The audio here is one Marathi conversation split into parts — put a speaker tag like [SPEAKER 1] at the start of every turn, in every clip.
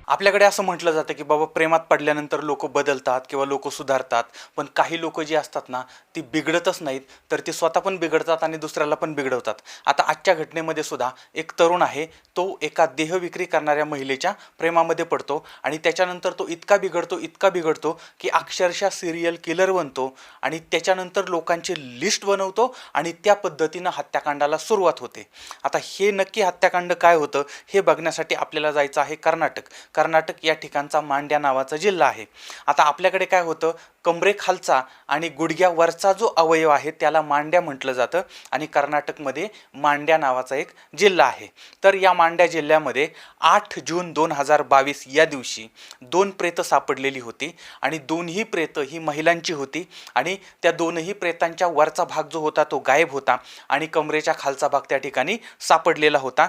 [SPEAKER 1] आपल्याकडे असं म्हटलं जातं की बाबा प्रेमात पडल्यानंतर लोक बदलतात किंवा लोक सुधारतात, पण काही लोक जी असतात ना ती बिघडतच नाहीत, तर ती स्वतः पण बिघडतात आणि दुसऱ्याला पण बिघडवतात. आता आजच्या घटनेमध्ये सुद्धा एक तरुण आहे, तो एका देहविक्री करणाऱ्या महिलेच्या प्रेमामध्ये पडतो आणि त्याच्यानंतर तो इतका बिघडतो की अक्षरशः सिरियल किलर बनतो आणि त्याच्यानंतर लोकांची लिस्ट बनवतो आणि त्या पद्धतीनं हत्याकांडाला सुरुवात होते. आता हे नक्की हत्याकांड काय होतं हे बघण्यासाठी आपल्याला जायचं आहे कर्नाटक या ठिकाणचा मांड्या नावाचा जिल्हा आहे. आता आपल्याकडे काय होतं, कमरेखालचा आणि गुडघ्यावरचा जो अवयव आहे त्याला मांड्या म्हटलं जातं आणि कर्नाटकमध्ये मांड्या नावाचा एक जिल्हा आहे. तर या मांड्या जिल्ह्यामध्ये 8 जून 2022 या दिवशी 2 प्रेतं सापडलेली होती आणि दोन्ही प्रेतं ही महिलांची होती आणि त्या दोनही प्रेतांच्या वरचा भाग जो होता तो गायब होता आणि कमरेच्या खालचा भाग त्या ठिकाणी सापडलेला होता.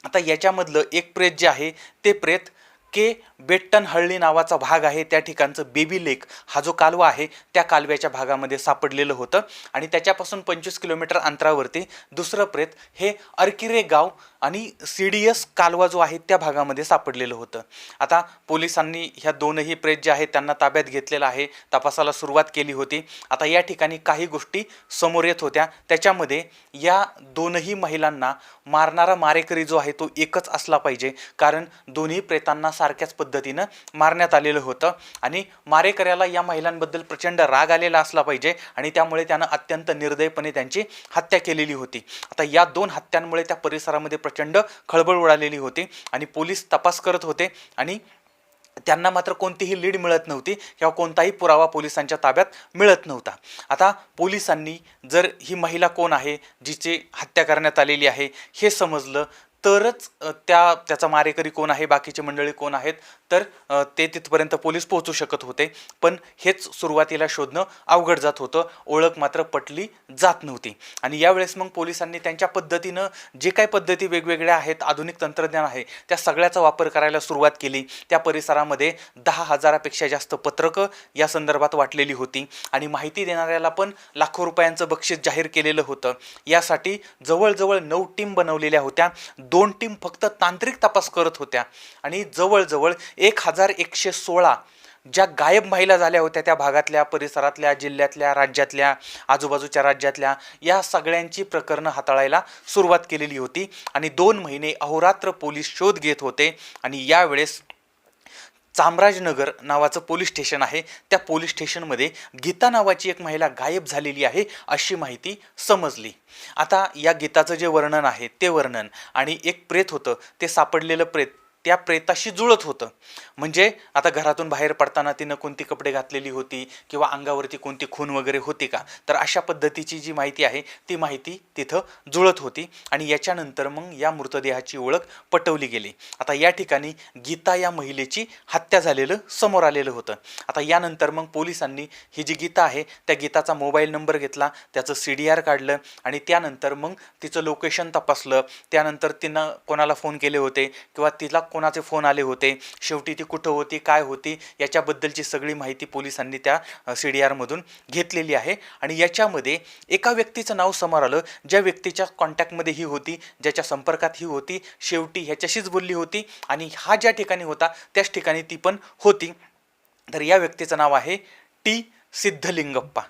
[SPEAKER 1] आता याच्यामधलं एक प्रेत जे आहे ते प्रेत के बेट्टनहळ्ळी नावाचा भाग आहे, त्या ठिकाणचं बेबी लेक हा जो कालवा आहे त्या कालव्याच्या भागामध्ये सापडलेलं होतं आणि त्याच्यापासून 25 किलोमीटर अंतरावरती दुसरं प्रेत हे अर्किरे गाव आणि CDS कालवा जो आहे त्या भागामध्ये सापडलेलं होतं. आता पोलिसांनी ह्या दोनही प्रेत जे आहेत त्यांना ताब्यात घेतलेलं आहे, तपासाला सुरुवात केली होती. आता या ठिकाणी काही गोष्टी समोर येत होत्या, त्याच्यामध्ये या दोनही महिलांना मारणारा मारेकरी जो आहे तो एकच असला पाहिजे, कारण दोन्ही प्रेतांना सारख्याच पद्धतीनं मारण्यात आलेलं होतं आणि मारेकऱ्याला या महिलांबद्दल प्रचंड राग आलेला असला पाहिजे आणि त्यामुळे त्यानं अत्यंत निर्दयपणे त्यांची हत्या केलेली होती. आता या दोन हत्यांमुळे त्या परिसरामध्ये प्रचंड खळबळ उडालेली होती आणि पोलीस तपास करत होते आणि त्यांना मात्र कोणतीही लीड मिळत नव्हती किंवा कोणताही पुरावा पोलिसांच्या ताब्यात मिळत नव्हता. आता पोलिसांनी जर ही महिला कोण आहे जिची हत्या करण्यात आलेली आहे हे समजलं तरच त्याचा मारेकरी कोण आहे, बाकीची मंडळी कोण आहेत, तर ते तिथपर्यंत पोलीस पोहोचू शकत होते. पण हेच सुरुवातीला शोधणं अवघड जात होतं, ओळख मात्र पटली जात नव्हती. आणि यावेळेस मग पोलिसांनी त्यांच्या पद्धतीनं जे काही पद्धती वेगवेगळ्या आहेत, आधुनिक तंत्रज्ञान आहे, त्या सगळ्याचा वापर करायला सुरुवात केली. त्या परिसरामध्ये 10,000पेक्षा जास्त पत्रकं या संदर्भात वाटलेली होती आणि माहिती देणाऱ्याला पण लाखो रुपयांचं बक्षीस जाहीर केलेलं होतं. यासाठी जवळजवळ 9 टीम बनवलेल्या होत्या. 2 टीम फक्त तांत्रिक तपास करत होत्या आणि जवळजवळ 1116 ज्या गायब महिला झाल्या होत्या त्या भागातल्या, परिसरातल्या, जिल्ह्यातल्या, राज्यातल्या, आजूबाजूच्या राज्यातल्या, या सगळ्यांची प्रकरणं हाताळायला सुरुवात केलेली होती आणि 2 महिने अहोरात्र पोलीस शोध घेत होते. आणि यावेळेस चामराजनगर नावाचं पोलीस स्टेशन आहे, त्या पोलीस स्टेशनमध्ये गीता नावाची एक महिला गायब झालेली आहे अशी माहिती समजली. आता या गीताचं जे वर्णन आहे ते वर्णन आणि एक प्रेत होतं ते सापडलेलं प्रेत त्या प्रेताशी जुळत होतं. म्हणजे आता घरातून बाहेर पडताना तिनं कोणती कपडे घातलेली होती किंवा अंगावरती कोणती खून वगैरे होती का, तर अशा पद्धतीची जी माहिती आहे ती माहिती तिथं जुळत होती आणि याच्यानंतर मग या मृतदेहाची ओळख पटवली गेली. आता या ठिकाणी गीता या महिलेची हत्या झालेलं समोर आलेलं होतं. आता यानंतर मग पोलिसांनी ही जी गीता आहे त्या गीताचा मोबाईल नंबर घेतला, त्याचं CDR काढलं आणि त्यानंतर मग तिचं लोकेशन तपासलं. त्यानंतर तिनं कोणाला फोन केले होते किंवा तिला कोणाचे फोन आले होते, शेवटी ती कुठं होती, काय होती, याच्याबद्दलची सगळी माहिती पोलिसांनी त्या CDR मधून घेतलेली आहे. आणि याच्यामध्ये एका व्यक्तीचं नाव समोर आलं, ज्या व्यक्तीच्या कॉन्टॅक्टमध्ये ही होती, ज्याच्या संपर्कात ही होती, शेवटी ह्याच्याशीच बोलली होती आणि हा ज्या ठिकाणी होता त्याच ठिकाणी ती पण होती. तर या व्यक्तीचं नाव आहे टी सिद्धलिंगप्पा.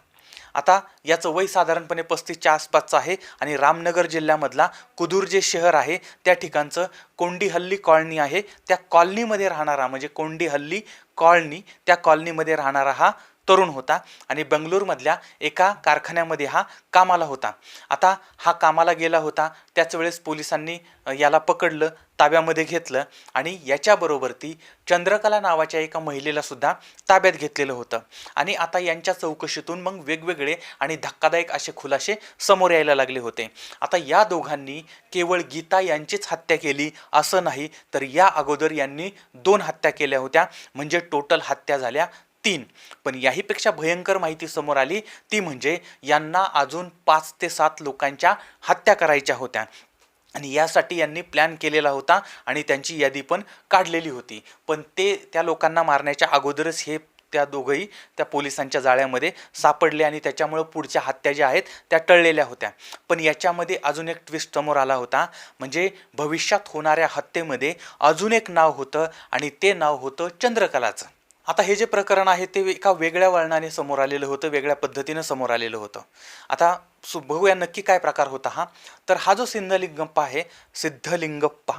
[SPEAKER 1] आता याचं वय साधारणपणे 35च्या आसपासचं आहे आणि रामनगर जिल्ह्यामधला कुदूर जे शहर आहे त्या ठिकाणचं कोंडीहल्ली कॉलनी आहे, त्या कॉलनीमध्ये राहणारा, म्हणजे कोंडीहल्ली कॉलनी, त्या कॉलनीमध्ये राहणारा हा तरुण होता आणि बेंगलोरमधल्या एका कारखान्यामध्ये हा कामाला होता. आता हा कामाला गेला होता त्याच वेळेस पोलिसांनी याला पकडलं, ताब्यामध्ये घेतलं आणि याच्याबरोबर ती चंद्रकला नावाच्या एका महिलेला सुद्धा ताब्यात घेतलेलं होतं. आणि आता यांच्या चौकशीतून मग वेगवेगळे आणि धक्कादायक असे खुलासे समोर यायला लागले होते. आता या दोघांनी केवळ गीता यांचीच हत्या केली असं नाही, तर या अगोदर यांनी 2 हत्या केल्या होत्या, म्हणजे टोटल हत्या झाल्या 3. पण याहीपेक्षा भयंकर माहिती समोर आली, ती म्हणजे यांना अजून 5 ते 7 लोकांच्या हत्या करायच्या होत्या आणि यासाठी यांनी प्लॅन केलेला होता आणि त्यांची यादी पण काढलेली होती. पण त्या लोकांना मारण्याच्या अगोदरच हे त्या दोघंही त्या पोलिसांच्या जाळ्यामध्ये सापडले आणि त्याच्यामुळं पुढच्या हत्या ज्या आहेत त्या टळलेल्या होत्या. पण याच्यामध्ये अजून एक ट्विस्ट समोर आला होता, म्हणजे भविष्यात होणाऱ्या हत्येमध्ये अजून एक नाव होतं आणि ते नाव होतं चंद्रकलाचं. आता हे जे प्रकरण आहे ते एका वेगळ्या वळणाने समोर आलेलं होतं, वेगळ्या पद्धतीनं समोर आलेलं होतं. आता बघूया नक्की काय प्रकार होता हा. तर हा जो सिद्धलिंगप्पा,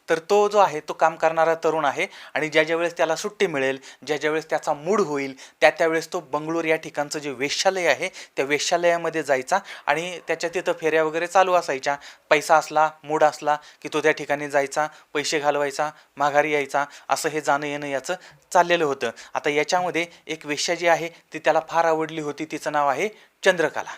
[SPEAKER 1] तर तो जो आहे तो काम करणारा तरुण आहे आणि ज्या वेळेस त्याला सुट्टी मिळेल, ज्या वेळेस त्याचा मूड होईल, त्यावेळेस तो बंगळूर या ठिकाणचं जे वेश्यालय आहे त्या वेश्यालयामध्ये जायचा आणि त्याच्या तिथं फेऱ्या वगैरे चालू असायच्या. पैसा असला, मूड असला की तो त्या ठिकाणी जायचा, पैसे घालवायचा, माघारी यायचा, असं हे जाणं येणं याचं चाललेलं होतं. आता याच्यामध्ये एक वेश्या जी आहे ती त्याला फार आवडली होती, तिचं नाव आहे चंद्रकला.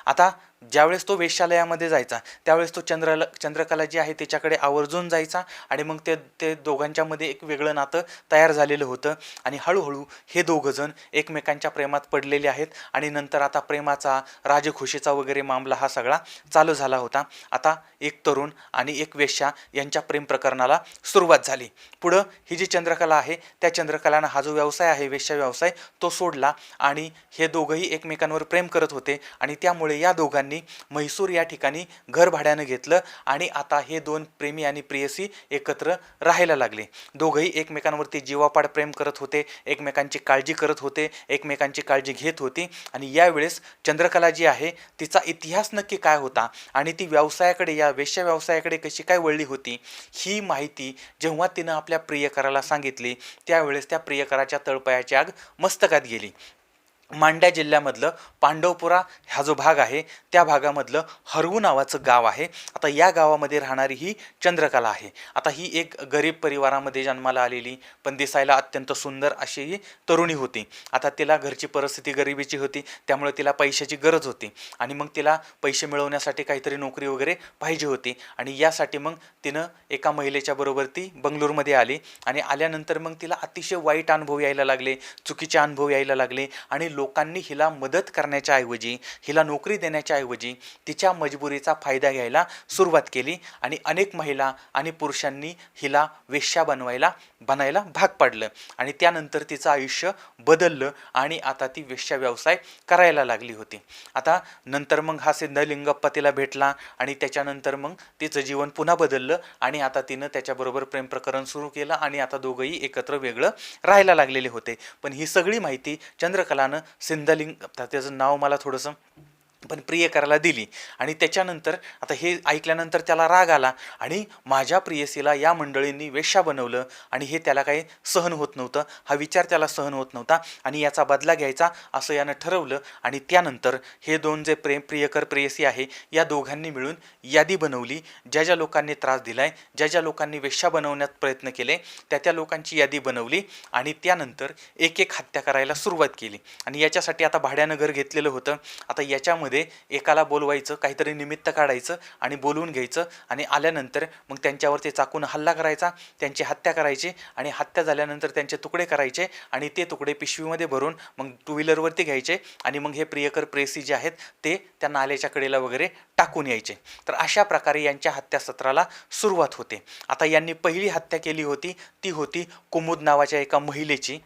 [SPEAKER 1] आता ज्यावेळेस तो वेश्यालयामध्ये जायचा त्यावेळेस तो चंद्रकला जी आहे त्याच्याकडे आवर्जून जायचा आणि मग ते दोघांच्यामध्ये एक वेगळं नातं तयार झालेलं होतं आणि हळूहळू हे दोघंजण एकमेकांच्या प्रेमात पडलेले आहेत आणि नंतर आता प्रेमाचा, राजखुशीचा वगैरे मामला हा सगळा चालू झाला होता. आता एक तरुण आणि एक वेश्या यांच्या प्रेम प्रकरणाला सुरुवात झाली. पुढं ही जी चंद्रकला आहे त्या चंद्रकलानं हा जो व्यवसाय आहे वेश्या व्यवसाय तो सोडला आणि हे दोघंही एकमेकांवर प्रेम करत होते आणि त्यामुळे या दोघांनी म्हैसूर या ठिकाणी घर भाड्यानं घेतलं आणि आता हे दोन प्रेमी आणि प्रेयसी एकत्र राहायला लागले. दोघंही एकमेकांवरती जीवापाड प्रेम करत होते, एकमेकांची काळजी करत होते, एकमेकांची काळजी घेत होती. आणि यावेळेस चंद्रकला जी आहे तिचा इतिहास नक्की काय होता आणि ती व्यवसायाकडे, या वेश्या व्यवसायाकडे कशी काय वळली होती, ही माहिती जेव्हा तिनं आपल्या प्रियकराला सांगितली त्यावेळेस त्या प्रियकराच्या तळपायाची आग मस्तकात गेली. मांड्या जिल्ह्यामधलं पांडवपुरा हा जो भाग आहे त्या भागामधलं हरवू नावाचं गाव आहे. आता या गावामध्ये राहणारी ही चंद्रकला आहे. आता ही एक गरीब परिवारामध्ये जन्माला आलेली पण दिसायला अत्यंत सुंदर अशी ही तरुणी होती. आता तिला घरची परिस्थिती गरिबीची होती, त्यामुळे तिला पैशाची गरज होती आणि मग तिला पैसे मिळवण्यासाठी काहीतरी नोकरी वगैरे पाहिजे होती आणि यासाठी मग तिनं एका महिलेच्या बरोबर ती बंगलोरमध्ये आली आणि आल्यानंतर मग तिला अतिशय वाईट अनुभव यायला लागले, चुकीचे अनुभव यायला लागले आणि लोकांनी हिला मदत करण्याच्या ऐवजी, हिला नोकरी देण्याच्या ऐवजी तिच्या मजबुरीचा फायदा घ्यायला सुरुवात केली आणि अनेक महिला आणि पुरुषांनी हिला वेश्या बनायला भाग पाडलं आणि त्यानंतर तिचं आयुष्य बदललं आणि आता ती वेश्या व्यवसाय करायला लागली होती. आता नंतर मग हा सिद्धलिंगप्पा तिला भेटला आणि त्याच्यानंतर मग तिचं जीवन पुन्हा बदललं आणि आता तिनं त्याच्याबरोबर प्रेम प्रकरण सुरू केलं आणि आता दोघंही एकत्र वेगळं राहायला लागलेले होते. पण ही सगळी माहिती चंद्रकलानं त्याचं नाव मला थोडंसं पण प्रियकराला दिली आणि त्याच्यानंतर आता हे ऐकल्यानंतर त्याला राग आला आणि माझ्या प्रियसीला या मंडळींनी वेश्या बनवलं आणि हे त्याला काही सहन होत नव्हतं, हा विचार त्याला सहन होत नव्हता आणि याचा बदला घ्यायचा असं यानं ठरवलं. आणि त्यानंतर हे दोन जे प्रियकर प्रेयसी आहे या दोघांनी मिळून यादी बनवली. ज्या लोकांनी त्रास दिलाय, ज्या लोकांनी वेश्या बनवण्यात प्रयत्न केले त्या लोकांची यादी बनवली आणि त्यानंतर एक एक हत्या करायला सुरुवात केली. आणि याच्यासाठी आता भाड्यानं घर घेतलेलं होतं. आता याच्यामध्ये एकाला बोलवायचं, काहीतरी निमित्त काढायचं आणि बोलवून घ्यायचं आणि आल्यानंतर मग त्यांच्यावरती चाकून हल्ला करायचा, त्यांची हत्या करायची आणि हत्या झाल्यानंतर त्यांचे तुकडे करायचे आणि ते तुकडे पिशवीमध्ये भरून मग टू व्हीलरवरती घ्यायचे आणि मग हे प्रियकर प्रेयसी जे आहेत ते त्या नाल्याच्या कडेला वगैरे टाकून यायचे. तर अशा प्रकारे यांच्या हत्यासत्राला सुरुवात होते. आता यांनी पहिली हत्या केली होती ती होती कुमुद नावाच्या एका महिलेची.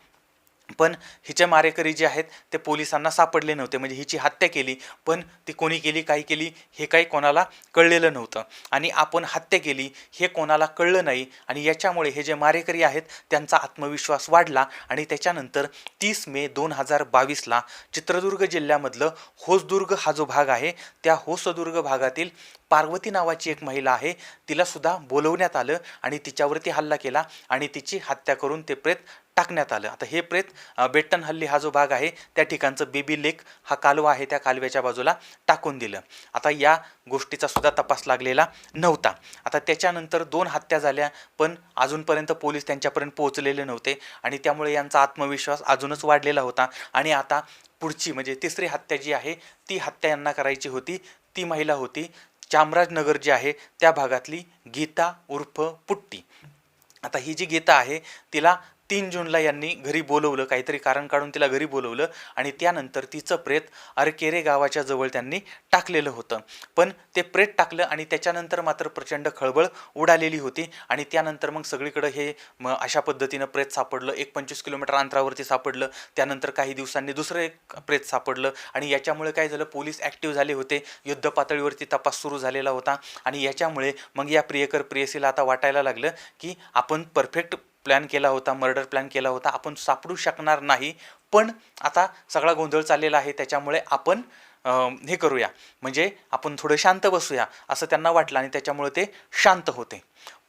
[SPEAKER 1] पण हिचे मारेकरी जे आहेत ते पोलिसांना सापडले नव्हते, म्हणजे हिची हत्या केली पण ती कोणी केली, काय केली हे काही कोणाला कळलेलं नव्हतं आणि आपण हत्या केली हे कोणाला कळलं नाही आणि याच्यामुळे हे जे मारेकरी आहेत त्यांचा आत्मविश्वास वाढला आणि त्याच्यानंतर 30 मे 2022ला चित्रदुर्ग जिल्ह्यामधलं होसदुर्ग हा जो भाग आहे त्या होसदुर्ग भागातील पार्वती नावाची एक महिला आहे, तिला सुद्धा बोलवण्यात आलं आणि तिच्यावरती हल्ला केला आणि तिची हत्या करून ते प्रेत टाकण्यात आलं. आता हे प्रेत बेट्टनहल्ली हा जो भाग आहे त्या ठिकाणचं बेबी लेक हा कालवा आहे त्या कालव्याच्या बाजूला टाकून दिलं. आता या गोष्टीचा सुद्धा तपास लागलेला नव्हता. आता त्याच्यानंतर 2 हत्या झाल्या पण अजूनपर्यंत पोलीस त्यांच्यापर्यंत पोहोचलेले नव्हते आणि त्यामुळे यांचा आत्मविश्वास अजूनच वाढलेला होता. आणि आता पुढची म्हणजे तिसरी हत्या जी आहे ती हत्या यांना करायची होती. ती महिला होती चामराजनगर जी आहे त्या भागातली गीता उर्फ पुट्टी. आता ही जी गीता आहे तिला 3 जूनला यांनी घरी बोलवलं, काहीतरी कारण काढून तिला घरी बोलवलं आणि त्यानंतर तिचं प्रेत अरकेरे गावाच्या जवळ त्यांनी टाकलेलं होतं. पण ते प्रेत टाकलं आणि त्याच्यानंतर मात्र प्रचंड खळबळ उडालेली होती आणि त्यानंतर मग सगळीकडे हे अशा पद्धतीनं प्रेत सापडलं. एक 25 किलोमीटर अंतरावरती सापडलं. त्यानंतर काही दिवसांनी दुसरं एक प्रेत सापडलं आणि याच्यामुळे काय झालं, पोलीस ॲक्टिव्ह झाले होते. युद्ध पातळीवरती तपास सुरू झालेला होता आणि याच्यामुळे मग या प्रियकर प्रेयसीला आता वाटायला लागलं की आपण परफेक्ट प्लॅन केला होता, मर्डर प्लॅन केला होता, आपण सापडू शकणार नाही. पण आता सगळा गोंधळ चाललेला आहे, त्याच्यामुळे आपण हे करूया, म्हणजे आपण थोडं शांत बसूया असं त्यांना वाटलं आणि त्याच्यामुळे ते शांत होते.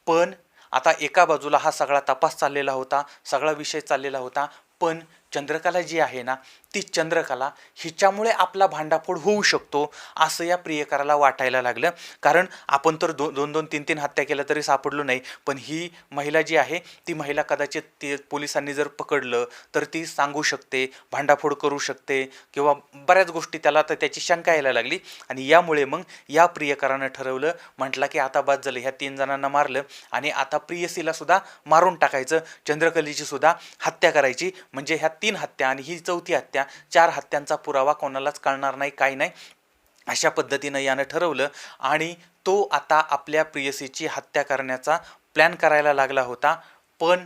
[SPEAKER 1] पण आता एका बाजूला हा सगळा तपास चाललेला होता, सगळा विषय चाललेला होता, पण चंद्रकला जी आहे ना, ती चंद्रकला हिच्यामुळे आपला भांडाफोड होऊ शकतो असं या प्रियकराला वाटायला लागलं. कारण आपण तर 2-2, 3-3 हत्या केल्या तरी सापडलो नाही, पण ही महिला जी आहे ती महिला कदाचित ती पोलिसांनी जर पकडलं तर ती सांगू शकते, भांडाफोड करू शकते किंवा बऱ्याच गोष्टी, त्याला तर त्याची शंका यायला लागली. आणि यामुळे मग या प्रियकरानं ठरवलं, म्हटलं की आता बाद झालं, ह्या 3 जणांना मारलं आणि आता प्रियसीला सुद्धा मारून टाकायचं, चंद्रकलेची सुद्धा हत्या करायची, म्हणजे ह्या 3 हत्या आणि ही 4थी हत्या, 4 हत्यांचा पुरावा कोणालाच कळणार नाही, काही नाही, अशा पद्धतीनं यानं ठरवलं. आणि तो आता आपल्या प्रेयसीची हत्या करण्याचा प्लॅन करायला लागला होता. पण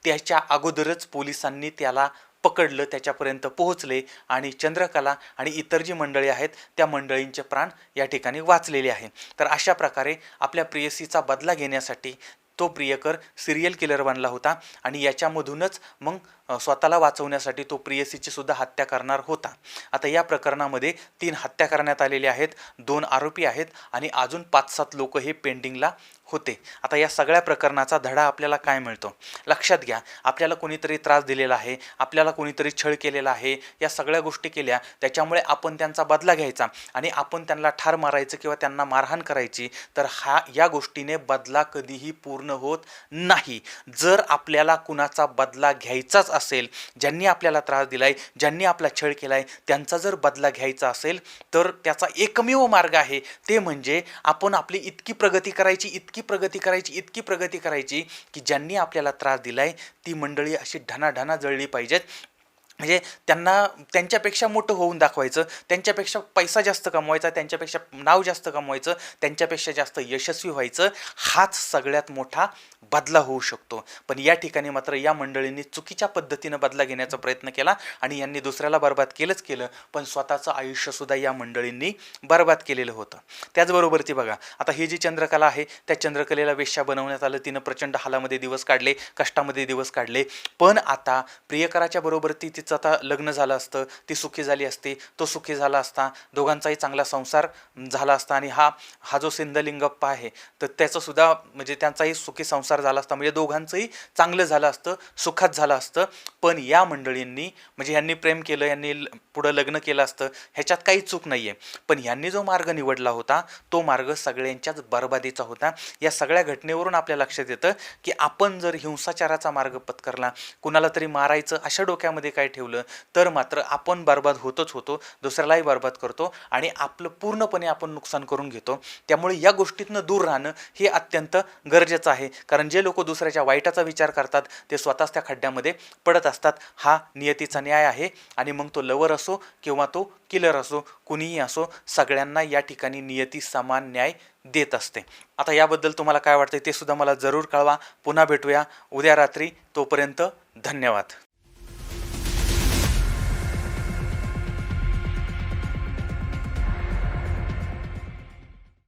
[SPEAKER 1] त्याच्या अगोदरच पोलिसांनी त्याला पकडलं, त्याच्यापर्यंत पोहोचले आणि चंद्रकला आणि इतर जी मंडळी आहेत त्या मंडळींचे प्राण या ठिकाणी वाचलेले आहे. तर अशा प्रकारे आपल्या प्रेयसीचा बदला घेण्यासाठी तो प्रियकर सिरियल किलर बनला होता आणि याच्यामधूनच मग स्वतःला वाचवण्यासाठी तो प्रेयसीची सुद्धा हत्या करणार होता. आता या प्रकरणामध्ये 3 हत्या करण्यात आलेल्या आहेत, 2 आरोपी आहेत आणि अजून 5-7 लोक हे पेंडिंगला होते. आता या सगळ्या प्रकरणाचा धडा आपल्याला काय मिळतो, लक्षात घ्या. आपल्याला कोणीतरी त्रास दिलेला आहे, आपल्याला कोणीतरी छळ केलेला आहे, या सगळ्या गोष्टी केल्या, त्याच्यामुळे आपण त्यांचा बदला घ्यायचा आणि आपण त्यांना ठार मारायचं किंवा त्यांना मारहाण करायची, तर या गोष्टीने बदला कधीही पूर्ण होत नाही. जर आपल्याला कुणाचा बदला घ्यायचाच असेल, ज्यांनी आपल्याला त्रास दिलाय, ज्यांनी आपला छळ केलाय, त्यांचा जर बदला घ्यायचा असेल तर त्याचा एकमेव मार्ग आहे, ते म्हणजे आपण आपली इतकी प्रगती करायची की ज्यांनी आपल्याला त्रास दिलाय ती मंडळी अशी ढनाढना जळली पाहिजेत. म्हणजे त्यांना त्यांच्यापेक्षा मोठं होऊन दाखवायचं, त्यांच्यापेक्षा पैसा जास्त कमवायचा, त्यांच्यापेक्षा नाव जास्त कमवायचं, त्यांच्यापेक्षा जास्त यशस्वी व्हायचं, हाच सगळ्यात मोठा बदला होऊ शकतो. पण या ठिकाणी मात्र या मंडळींनी चुकीच्या पद्धतीनं बदला घेण्याचा प्रयत्न केला आणि यांनी दुसऱ्याला बर्बाद केलं, पण स्वतःचं आयुष्यसुद्धा या मंडळींनी बर्बाद केलेलं होतं. त्याचबरोबर ती बघा, आता ही जी चंद्रकला आहे त्या चंद्रकलेला वेश्या बनवण्यात आलं, तिनं प्रचंड हालामध्ये दिवस काढले, कष्टामध्ये दिवस काढले. पण आता प्रियकराच्या बरोबर तिचं आता लग्न झालं असतं, ती सुखी झाली असती, तो सुखी झाला असता, दोघांचाही चांगला संसार झाला असता आणि हा जो सिंधलिंगप्पा आहे तर त्याचं सुद्धा म्हणजे त्यांचाही सुखी संसार झाला असता, म्हणजे दोघांचंही चांगलं झालं असतं, सुखात झालं असतं. पण या मंडळींनी म्हणजे ह्यांनी प्रेम केलं, यांनी पुढं लग्न केलं असतं, ह्याच्यात काही चूक नाही आहे, पण ह्यांनी जो मार्ग निवडला होता तो मार्ग सगळ्यांच्याच बर्बादीचा होता. या सगळ्या घटनेवरून आपल्या लक्षात येतं की आपण जर हिंसाचाराचा मार्ग पत्करला, कुणाला तरी मारायचं अशा डोक्यामध्ये काय ठेवलं तर मात्र आपण बर्बाद होतोच होतो, दुसऱ्यालाही बर्बाद करतो आणि आपलं पूर्णपणे आपण नुकसान करून घेतो. त्यामुळे या गोष्टीतनं दूर राहणं हे अत्यंत गरजेचं आहे, कारण जे लोक दुसऱ्याच्या वाईटाचा विचार करतात ते स्वतःच त्या खड्ड्यामध्ये पडत असतात. हा नियतीचा न्याय आहे आणि मग तो लवर असो किंवा तो किलर असो, कुणीही असो, सगळ्यांना या ठिकाणी नियती समान न्याय देत असते. आता याबद्दल तुम्हाला काय वाटतं ते सुद्धा मला जरूर कळवा. पुन्हा भेटूया उद्या रात्री, तोपर्यंत धन्यवाद.